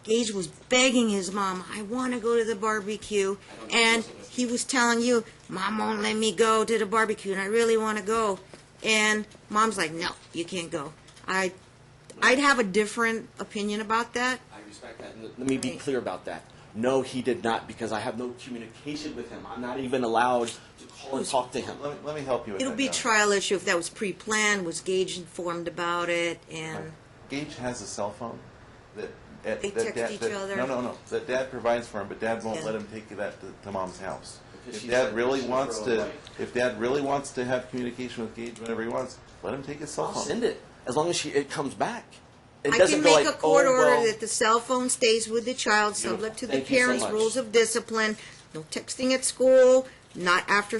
S1: Gage was begging his mom, I want to go to the barbecue. And he was telling you, Mom won't let me go to the barbecue, and I really want to go. And Mom's like, no, you can't go. I'd have a different opinion about that.
S4: I respect that. And let me be clear about that. No, he did not, because I have no communication with him. I'm not even allowed to call and talk to him.
S2: Let me help you with
S1: It'll
S2: that,
S1: be a
S2: Your Honor.
S1: trial issue if that was pre-planned, was Gage informed about it, and
S2: Gage has a cell phone that
S1: They text each other.
S2: No. That Dad provides for him, but Dad won't
S1: Yeah.
S2: let him take that to Mom's house.
S4: Because
S2: If
S4: she
S2: Dad
S4: said
S2: really
S4: she
S2: wants
S4: throw it
S2: to,
S4: away.
S2: if Dad really wants to have communication with Gage whenever he wants, let him take his cell
S4: I'll
S2: phone.
S4: send it as long as it comes back. It
S1: I
S4: doesn't
S1: can
S4: go
S1: make
S4: like,
S1: a court
S4: oh,
S1: order
S4: well,
S1: that the cell phone stays with the child, subject to the
S4: Thank you so
S1: parents'
S4: much.
S1: rules of discipline. No texting at school, not after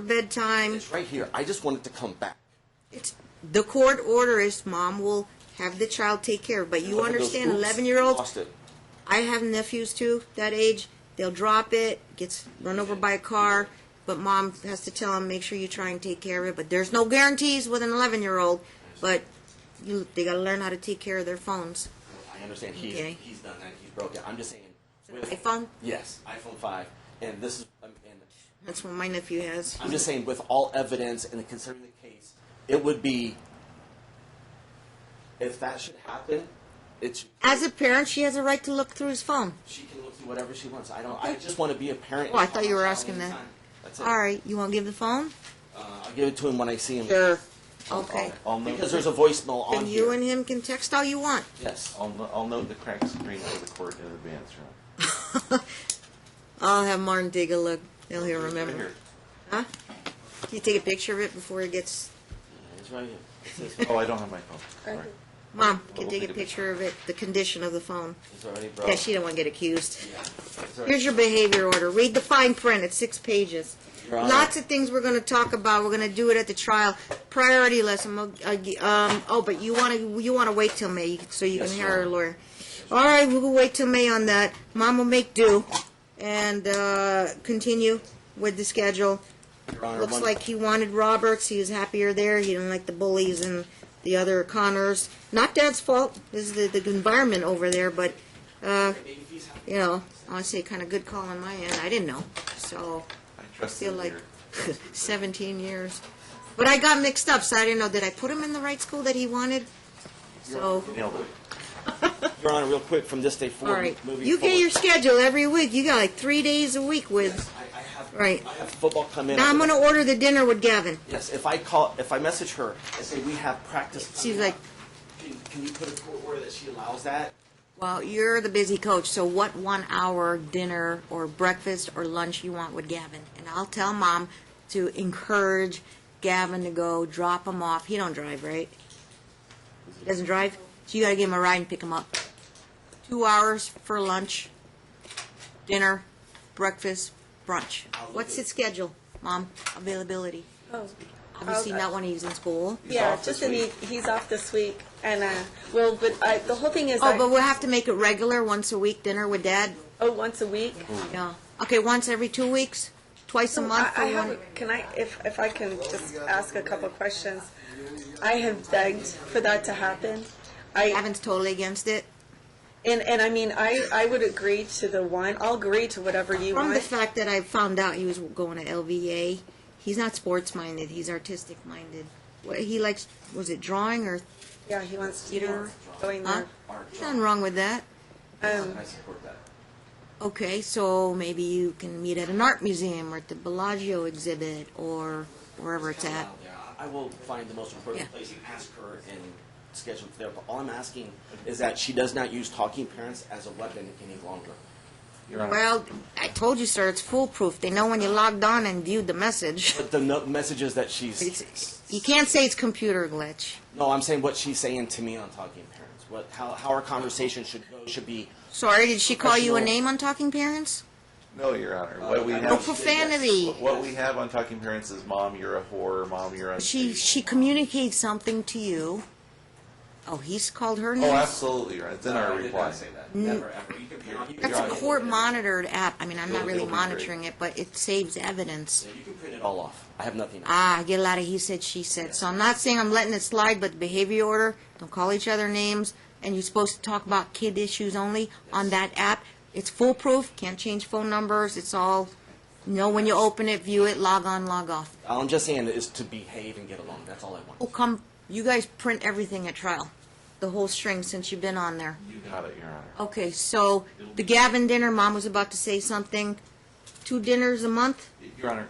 S1: bedtime.
S4: it's right here. I just want it to come back.
S1: The court order is Mom will have the child take care of. But you
S4: Look at those
S1: understand,
S4: oops,
S1: 11-year-old.
S4: lost it.
S1: I have nephews too, that age. They'll drop it, gets run over by a car, but Mom has to tell them, make sure you try and take care of it. But there's no guarantees with an 11-year-old. But they got to learn how to take care of their phones.
S4: I understand
S1: Okay.
S4: he's done that. He's broke it. I'm just saying. With,
S1: iPhone?
S4: Yes, iPhone 5. And this is, and
S1: That's what my nephew has.
S4: I'm just saying, with all evidence and considering the case, it would be, if that should happen, it's.
S1: As a parent, she has a right to look through his phone.
S4: She can look through whatever she wants. I just want to be a parent.
S1: Oh, I
S4: and
S1: thought you were
S4: call my
S1: asking
S4: child
S1: that.
S4: anytime. That's it.
S1: All right, you want to give the phone?
S4: I'll give it to him when I see him.
S1: Sure. Okay.
S2: I'll note
S4: Because there's a voicemail on
S1: Then
S4: here.
S1: you and him can text all you want.
S4: Yes.
S2: I'll note the cracked screen for the court in advance, Your Honor.
S1: I'll have Martin take a look. He'll
S2: Right
S1: remember.
S2: here.
S1: Huh? Can you take a picture of it before it gets...
S4: It's right here. It says,
S2: Oh, I don't have my phone. Sorry.
S1: Mom,
S2: We'll
S1: can take a
S2: take a
S1: picture of it, the condition of the phone.
S4: it's already broke.
S1: Yeah, she don't want to get accused.
S4: It's already-
S1: Here's your behavior order. Read the fine print. It's 6 pages.
S4: Your Honor.
S1: Lots of things we're going to talk about. We're going to do it at the trial. Priority list. But you want to wait till May so you
S4: Yes,
S1: can
S4: Your
S1: hire a
S4: Honor.
S1: lawyer. All right, we'll wait till May on that. Mom will make do and continue with the schedule.
S4: Your Honor,
S1: Looks
S4: one-
S1: like he wanted Roberts. He was happier there. He didn't like the bullies and the other Connors. Not Dad's fault. This is the environment over there, but
S4: Maybe if he's happy.
S1: you know, I want to say kind of good call on my end. I didn't know, so
S2: I trust
S1: feel
S2: him
S1: like
S2: here.
S1: 17 years. But I got mixed up, so I didn't know. Did I put him in the right school that he wanted? So,
S2: Nailed it.
S4: Your Honor, real quick, from this day
S1: all
S4: forward,
S1: right.
S4: moving
S1: You
S4: forward.
S1: get your schedule every week. You got like 3 days a week with.
S4: I have,
S1: Right.
S4: I have football come in.
S1: Now I'm going to order the dinner with Gavin.
S4: Yes, if I message her and say we have practice.
S1: She's
S4: coming
S1: like,
S4: up, can you put a court order that she allows that?
S1: well, you're the busy coach, so what 1 hour dinner or breakfast or lunch you want with Gavin? And I'll tell Mom to encourage Gavin to go drop him off. He don't drive, right? He doesn't drive? So you got to give him a ride and pick him up. 2 hours for lunch, dinner, breakfast, brunch. What's his schedule, Mom? Availability?
S5: Oh.
S1: Obviously
S5: Okay.
S1: not when he's in school.
S5: Yeah,
S4: off
S5: just
S4: this
S5: in
S4: week.
S5: he's off this week, and the whole thing is
S1: Oh, but we'll have to make it regular, once a week dinner with Dad?
S5: once a week.
S1: Yeah. Okay, once every 2 weeks? Twice a month for
S5: I
S1: one?
S5: have, can I, if I can just ask a couple questions? I have begged for that to happen.
S1: Gavin's totally against it.
S5: And I mean, I would agree to the one. I'll agree to whatever you
S1: From the
S5: want.
S1: fact that I found out he was going to LVA, He's not sports-minded, he's artistic-minded. He likes, was it drawing or
S5: Yeah, he wants to
S1: theater?
S5: going
S1: Huh?
S5: there.
S1: There's nothing wrong with that.
S4: I support that.
S1: Okay, so maybe you can meet at an art museum or at the Bellagio exhibit or wherever it's at.
S4: I will find the most important
S1: Yeah.
S4: place and ask her and schedule it there. But all I'm asking is that she does not use talking parents as a weapon any longer.
S2: Your Honor.
S1: Well, I told you, sir, it's foolproof. They know when you logged on and viewed the message.
S4: But the messages that she's...
S1: You can't say it's computer glitch.
S4: No, I'm saying what she's saying to me on talking parents. How our conversation should go should be...
S1: Sorry, did she call you a
S4: Professional.
S1: name on Talking Parents?
S2: No, Your Honor. What we
S4: I
S2: have,
S4: know
S1: No
S4: she did,
S1: profanity.
S2: what we have on Talking Parents is, Mom, you're a whore. Mom, you're unsafe.
S1: She communicates something to you. Oh, he's called her
S2: Oh,
S1: name?
S2: absolutely, Your Honor. It's in our
S4: I did
S2: reply.
S4: not say that. Never, ever. You can
S1: That's a court-monitored app. I mean, I'm not
S2: It'll
S1: really
S2: be great.
S1: monitoring it, but it saves evidence.
S4: Yeah, you can print it all off. I have nothing else.
S1: I get a lot of he said, she said. So I'm not saying I'm letting it slide, but the behavior order, don't call each other names, and you're supposed to talk about kid issues only on that app. It's foolproof, can't change phone numbers, it's all, when you open it, view it, log on, log off.
S4: All I'm just saying is to behave and get along. That's all I want.
S1: Oh, come, you guys print everything at trial, the whole string since you've been on there.
S2: You got it, Your Honor.
S1: Okay, so the Gavin dinner, Mom was about to say something. 2 dinners a month?
S2: Your Honor,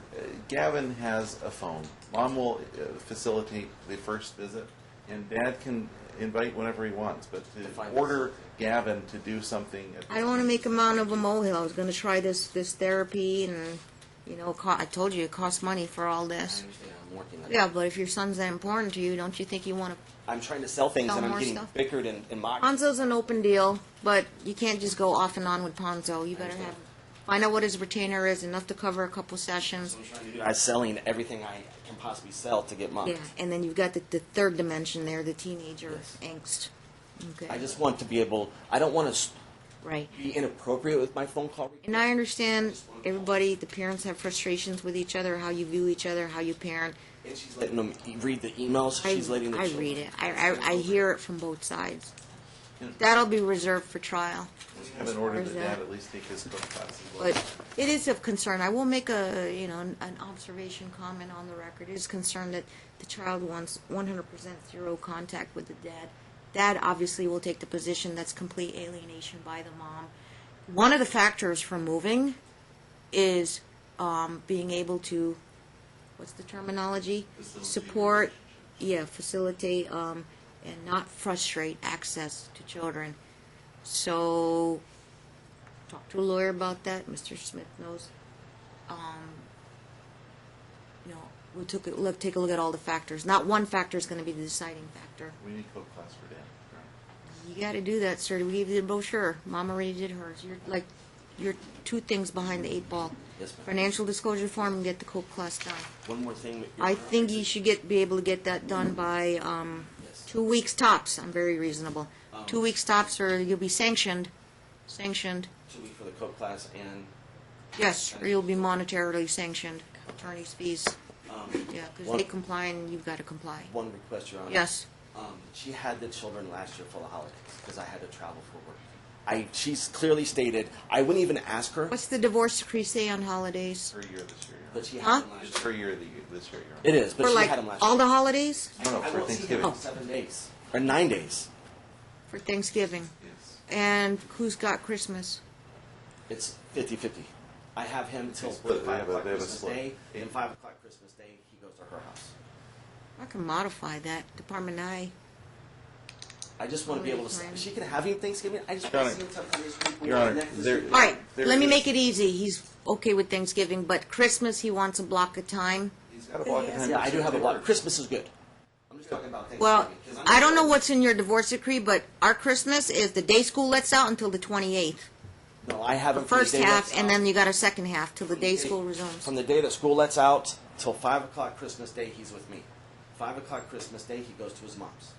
S2: Gavin has a phone. Mom will facilitate the first visit, and Dad can invite whenever he wants. But to
S4: Fine.
S2: order Gavin to do something, at
S1: I don't want to make a mountain of a molehill. I was going to try this therapy, and I told you it costs money for all
S4: I
S1: this.
S4: understand. I'm working on it.
S1: Yeah, but if your son's that important to you, don't you think you want to?
S4: I'm trying to sell things
S1: Sell
S4: and I'm
S1: more
S4: getting
S1: stuff?
S4: bickered and mocked.
S1: Ponzo's an open deal, but you can't just go off and on with Ponzo. You better find out what his retainer is, enough to cover a couple sessions.
S4: I'm trying to do. I'm selling everything I can possibly sell to get mocked.
S1: Yeah, and then you've got the third dimension there, the teenager
S4: Yes.
S1: angst. Okay.
S4: I just want to be able. I don't want to
S1: Right.
S4: be inappropriate with my phone call.
S1: And I understand everybody, the parents have frustrations with each other, how you view each other, how you parent.
S4: And she's letting them read the emails. She's letting the
S1: I
S4: children.
S1: read it. I hear it from both sides. That'll be reserved for trial.
S2: We haven't ordered
S1: Where's
S2: that
S1: that?
S2: Dad at least take his cook classes.
S1: But it is of concern. I will make an observation comment on the record. It is concerned that the child wants 100% zero contact with the dad. Dad obviously will take the position that's complete alienation by the mom. One of the factors for moving is being able to, what's the terminology? Support, facilitate, and not frustrate access to children. So, talk to a lawyer about that. Mr. Smith knows. We'll take a look at all the factors. Not one factor is going to be the deciding factor.
S2: We need cook class for Dad. Your Honor.
S1: You got to do that, sir. We gave you the brochure. Mom already did hers. You're 2 things behind the 8 ball.
S4: Yes, ma'am.
S1: Financial disclosure form and get the cook class done.
S4: One more thing.
S1: I think you should be able to get that done by 2 weeks tops. I'm very reasonable. 2 weeks tops, or you'll be sanctioned.
S4: 2 weeks for the code class and.
S1: Yes, or you'll be monetarily sanctioned. Attorney's fees. Yeah, because
S4: One-
S1: they comply and you've got to comply.
S4: One request, Your Honor.
S1: Yes.
S4: She had the children last year for the holidays because I had to travel for work. She's clearly stated I wouldn't even ask her,
S1: What's the divorce decree say on holidays?
S2: For a year this year, Your Honor.
S4: but she had
S1: Huh?
S4: them last
S2: It's
S4: year.
S2: for a year this year, Your Honor.
S4: It is, but
S1: For
S4: she
S1: like
S4: had them last
S1: all
S4: year.
S1: the holidays?
S2: No,
S4: I
S2: for
S4: won't see
S2: Thanksgiving.
S4: them in 7 days or 9 days.
S1: For Thanksgiving.
S2: Yes.
S1: And who's got Christmas?
S4: It's 50-50. I have him till
S2: It's split. They
S4: 5
S2: have a-
S4: o'clock
S2: they have a
S4: Christmas
S2: split.
S4: Day, and 5 o'clock Christmas Day he goes to her house.
S1: I can modify that. Department I.
S4: I just want to be able to.
S1: Fine.
S4: She can have him Thanksgiving. I just
S2: Your
S4: want to
S2: Honor.
S4: see him sometime this week.
S2: Your Honor,
S4: next
S2: there-
S4: week.
S1: All right,
S2: There
S1: let me
S2: is-
S1: make it easy. He's okay with Thanksgiving, but Christmas he wants a block of time.
S2: He's got a block of time.
S4: Yeah, I do have a block. Christmas is good. I'm just talking about Thanksgiving.
S1: Well,
S4: 'cause I'm
S1: I don't know
S4: not-
S1: what's in your divorce decree, but our Christmas is the day school lets out until the 28th.
S4: No, I have
S1: The
S4: him from
S1: first
S4: the day
S1: half,
S4: that's
S1: and
S4: out.
S1: then you got a second half till the day school resumes.
S4: From the day that school lets out till 5 o'clock Christmas Day, he's with me. 5 o'clock Christmas Day, he goes to his mom's.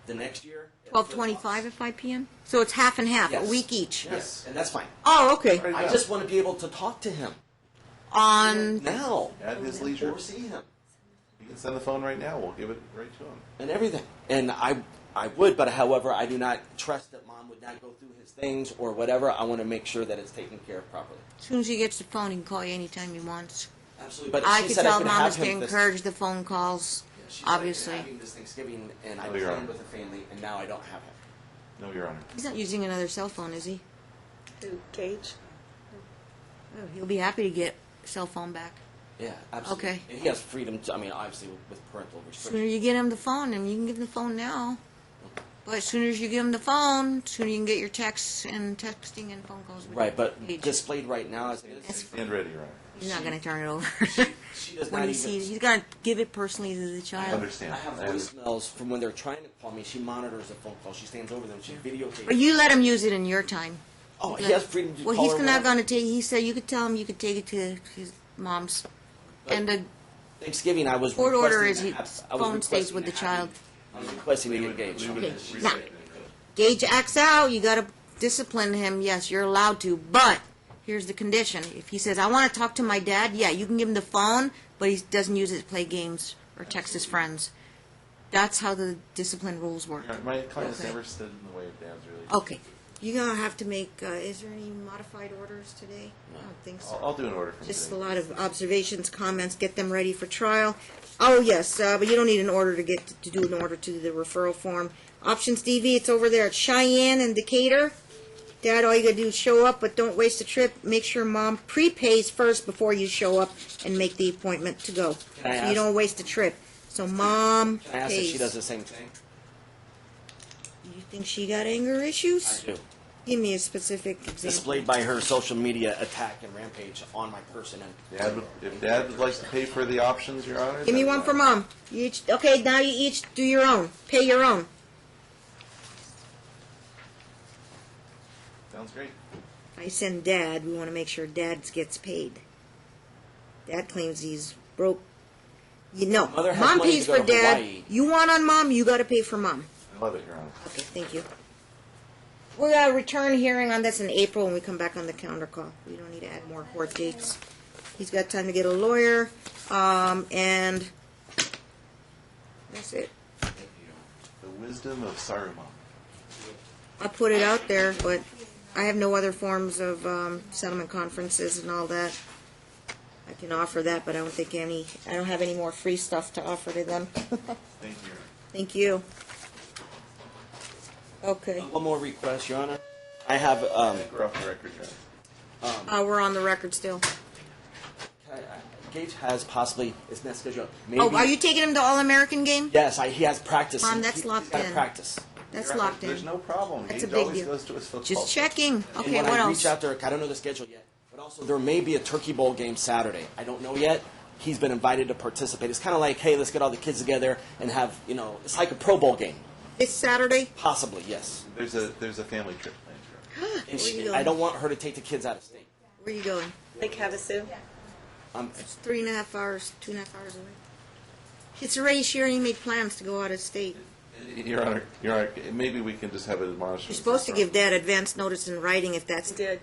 S4: The next year, it
S1: 12:25
S4: flip-flops.
S1: at 5 p.m.? So it's half and half,
S4: Yes.
S1: a week each.
S4: Yes, and that's fine.
S1: Oh, okay.
S2: Right.
S4: I just want to be able to talk to him
S1: On,
S4: now.
S2: At his leisure.
S4: Or see him.
S2: You can send the phone right now. We'll give it right to him.
S4: And everything. And I would, but however, I do not trust that mom would not go through his things or whatever. I want to make sure that it's taken care of properly.
S1: as soon as he gets the phone, he can call you anytime he wants.
S4: Absolutely, but
S1: I
S4: she
S1: could
S4: said
S1: tell
S4: I could
S1: mom
S4: have
S1: is to
S4: him this.
S1: encourage the phone calls,
S4: She's
S1: obviously.
S4: like, having this Thanksgiving, and I
S2: Oh, Your
S4: planned
S2: Honor.
S4: with a family, and now I don't have him.
S2: No, Your Honor.
S1: He's not using another cell phone, is he?
S5: Who, Gage?
S1: Oh, he'll be happy to get cell phone back.
S4: Yeah, absolutely.
S1: Okay.
S4: And he has freedom to, I mean, obviously with parental
S1: Sooner
S4: restrictions.
S1: you get him the phone, and you can give him the phone now. But as soon as you give him the phone, sooner you can get your texts and texting and phone calls. with
S4: Right, but
S1: Gage.
S4: displayed right now as it is,
S2: Stand ready, Your Honor.
S1: He's not going to turn it over.
S4: she does
S1: when
S4: not
S1: he
S4: even.
S1: sees, he's going to give it personally to the
S2: I
S1: child.
S2: understand.
S4: I have voicemails from when they're trying to call me. She monitors the phone call. She stands over them. She videotapes.
S1: But you let him use it in your time.
S4: Oh, he has freedom to
S1: Well,
S4: call
S1: he's
S4: her
S1: not
S4: whenever.
S1: going to take. He said you could tell him you could take it to his mom's, and the
S4: Thanksgiving, I was
S1: court order
S4: requesting
S1: is
S4: to
S1: his
S4: have- I was
S1: phone stays
S4: requesting
S1: with the
S4: to have
S1: child.
S4: him- I was requesting to get engaged.
S2: We would
S1: Okay,
S2: respect
S1: now-
S2: that.
S1: Gage acts out, you got to discipline him. Yes, you're allowed to, but here's the condition. If he says, I want to talk to my dad, yeah, you can give him the phone, but he doesn't use it to play games or text his friends. That's how the discipline rules work.
S2: Your Honor, my client's
S1: Okay.
S2: never stood in the way of Dad's relationship.
S1: Okay. You're going to have to make, is there any modified orders today? I don't think so.
S2: I'll do an order from
S1: Just a
S2: today.
S1: lot of observations, comments, get them ready for trial. Oh, yes, but you don't need an order to do an order to the referral form. Options DV, it's over there at Cheyenne and Decatur. Dad, all you gotta do is show up, but don't waste a trip. Make sure mom prepays first before you show up and make the appointment to go.
S4: Can I
S1: So you
S4: ask-
S1: don't waste a trip. So mom
S4: Can I ask
S1: pays.
S4: if she does the same thing?
S1: You think she got anger issues?
S4: I do.
S1: Give me a specific example.
S4: Displayed by her social media attack and rampage on my person. And
S2: If Dad would like to pay for the options, Your Honor.
S1: Give me
S2: then,
S1: one for mom. You each, okay, now you each do your own. Pay your own.
S2: Sounds great.
S1: I send Dad. We want to make sure Dad gets paid. Dad claims he's broke. You know,
S4: Mother has
S1: mom
S4: money
S1: pays
S4: to go
S1: for
S4: to
S1: Dad.
S4: Hawaii.
S1: You want on mom, you got to pay for mom.
S2: I love it, Your Honor.
S1: Okay, thank you. We're going to return hearing on this in April when we come back on the calendar call. We don't need to add more court dates. He's got time to get a lawyer, and that's it.
S2: The wisdom of Saruman.
S1: I put it out there, but I have no other forms of settlement conferences and all that. I can offer that, but I don't think I don't have any more free stuff to offer to them.
S2: Thank you, Your Honor.
S1: Thank you. Okay.
S4: one more request, Your Honor. I have.
S2: We're off the record, Your Honor.
S1: We're on the record still.
S4: Gage has possibly his next schedule. Maybe,
S1: Oh, are you taking him to All-American game?
S4: Yes, he has practice.
S1: Mom, that's
S4: He's
S1: locked
S4: got
S1: in.
S4: practice.
S1: That's
S2: Your Honor,
S1: locked in.
S2: There's no problem.
S1: That's
S2: He
S1: a big
S2: always
S1: deal.
S2: goes to his football.
S1: Just checking.
S4: And
S1: Okay,
S4: when
S1: what
S4: I
S1: else?
S4: reach out to her, I don't know the schedule yet, but also there may be a Turkey Bowl game Saturday. I don't know yet. He's been invited to participate. It's kind of like, hey, let's get all the kids together and have, it's like a Pro Bowl game.
S1: This Saturday?
S4: Possibly, yes.
S2: There's a family trip planned, Your Honor.
S4: And
S1: Where you
S4: I
S1: going?
S4: don't want her to take the kids out of state.
S1: Where are you going?
S5: Lake Havasu?
S1: It's 3.5 hours, 2.5 hours away. It's already, she already made plans to go out of state.
S2: Your Honor, maybe we can just have it admonished.
S1: You're supposed to give Dad advance notice in writing if that's
S5: Did.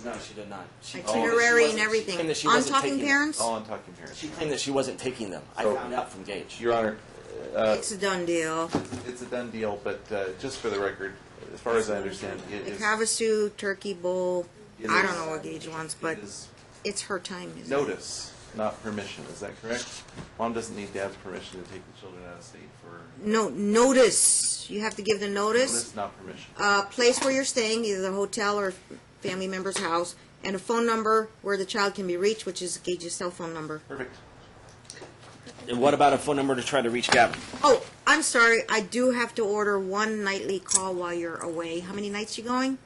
S4: No, she did not. She
S1: itinerary and
S4: She
S1: everything.
S4: claimed that she
S1: On
S4: wasn't
S1: Talking
S4: taking them.
S1: Parents?
S2: All on talking parents.
S4: She claimed that she wasn't taking them. I
S2: So-
S4: found out from Gage.
S2: Your Honor,
S1: It's a done deal.
S2: it's a done deal, but just for the record, as far as I understand, it
S1: The
S2: is
S1: Havasu, Turkey Bowl,
S2: It
S1: I
S2: is-
S1: don't know what Gage wants, but
S2: it is
S1: it's her time. Isn't it?
S2: notice, not permission. Is that correct? Mom doesn't need Dad's permission to take the children out of state for
S1: No, notice. You have to give the notice.
S2: notice, not permission.
S1: Place where you're staying, either the hotel or family member's house, and a phone number where the child can be reached, which is Gage's cell phone number.
S2: Perfect.
S4: And what about a phone number to try to reach Gavin?
S1: Oh, I'm sorry. I do have to order one nightly call while you're away. How many nights you going?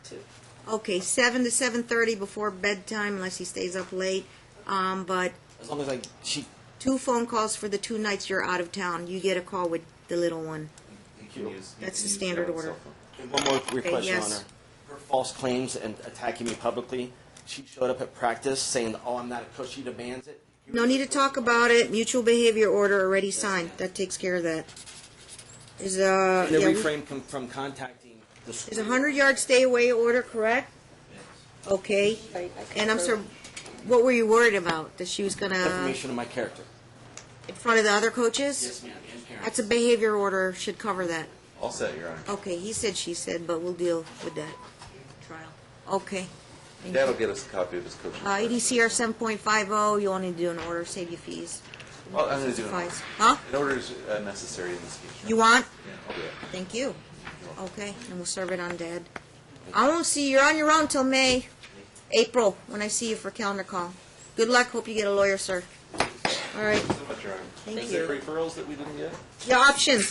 S5: 2.
S1: Okay, 7 to 7:30 before bedtime, unless he stays up late. But
S4: As long as she
S1: 2 phone calls for the 2 nights you're out of town. You get a call with the little one.
S2: You can use. you
S1: That's
S2: can
S1: the
S2: use
S1: standard
S2: Dad's
S1: order.
S2: cell phone.
S4: And one more request, Your
S1: yes.
S4: Honor. Her false claims and attacking me publicly. She showed up at practice saying, "Oh, I'm not a coach." She demands it.
S1: No need to talk about it. Mutual behavior order already signed. That takes care of that. Is
S4: And to
S1: yeah,
S4: refrain from contacting the
S1: is
S4: school.
S1: a 100-yard stay away order correct? Okay.
S5: I
S1: And I'm
S5: concur.
S1: sorry, what were you worried about? That she was gonna
S4: Information of my character.
S1: in front of the other coaches?
S4: Yes, ma'am. And parents.
S1: That's a behavior order. Should cover that.
S2: All set, Your Honor.
S1: Okay. He said, she said, but we'll deal with that trial. Okay.
S2: Dad will get us a copy of his coaching.
S1: EDCR 7.50, you only do an order, save you fees.
S2: Well, I'm going to do
S1: Suffice.
S2: it.
S1: Huh?
S2: An order is necessary in this case.
S1: You want?
S2: Yeah, I'll do it.
S1: Thank you. Okay, and we'll serve it on Dad. I won't see you. You're on your own till May, April, when I see you for calendar call. Good luck. Hope you get a lawyer, sir. All right.
S2: Thank you so much, Your Honor.
S1: Thank
S2: Is
S1: you.
S2: there referrals that we didn't get?
S1: Your options.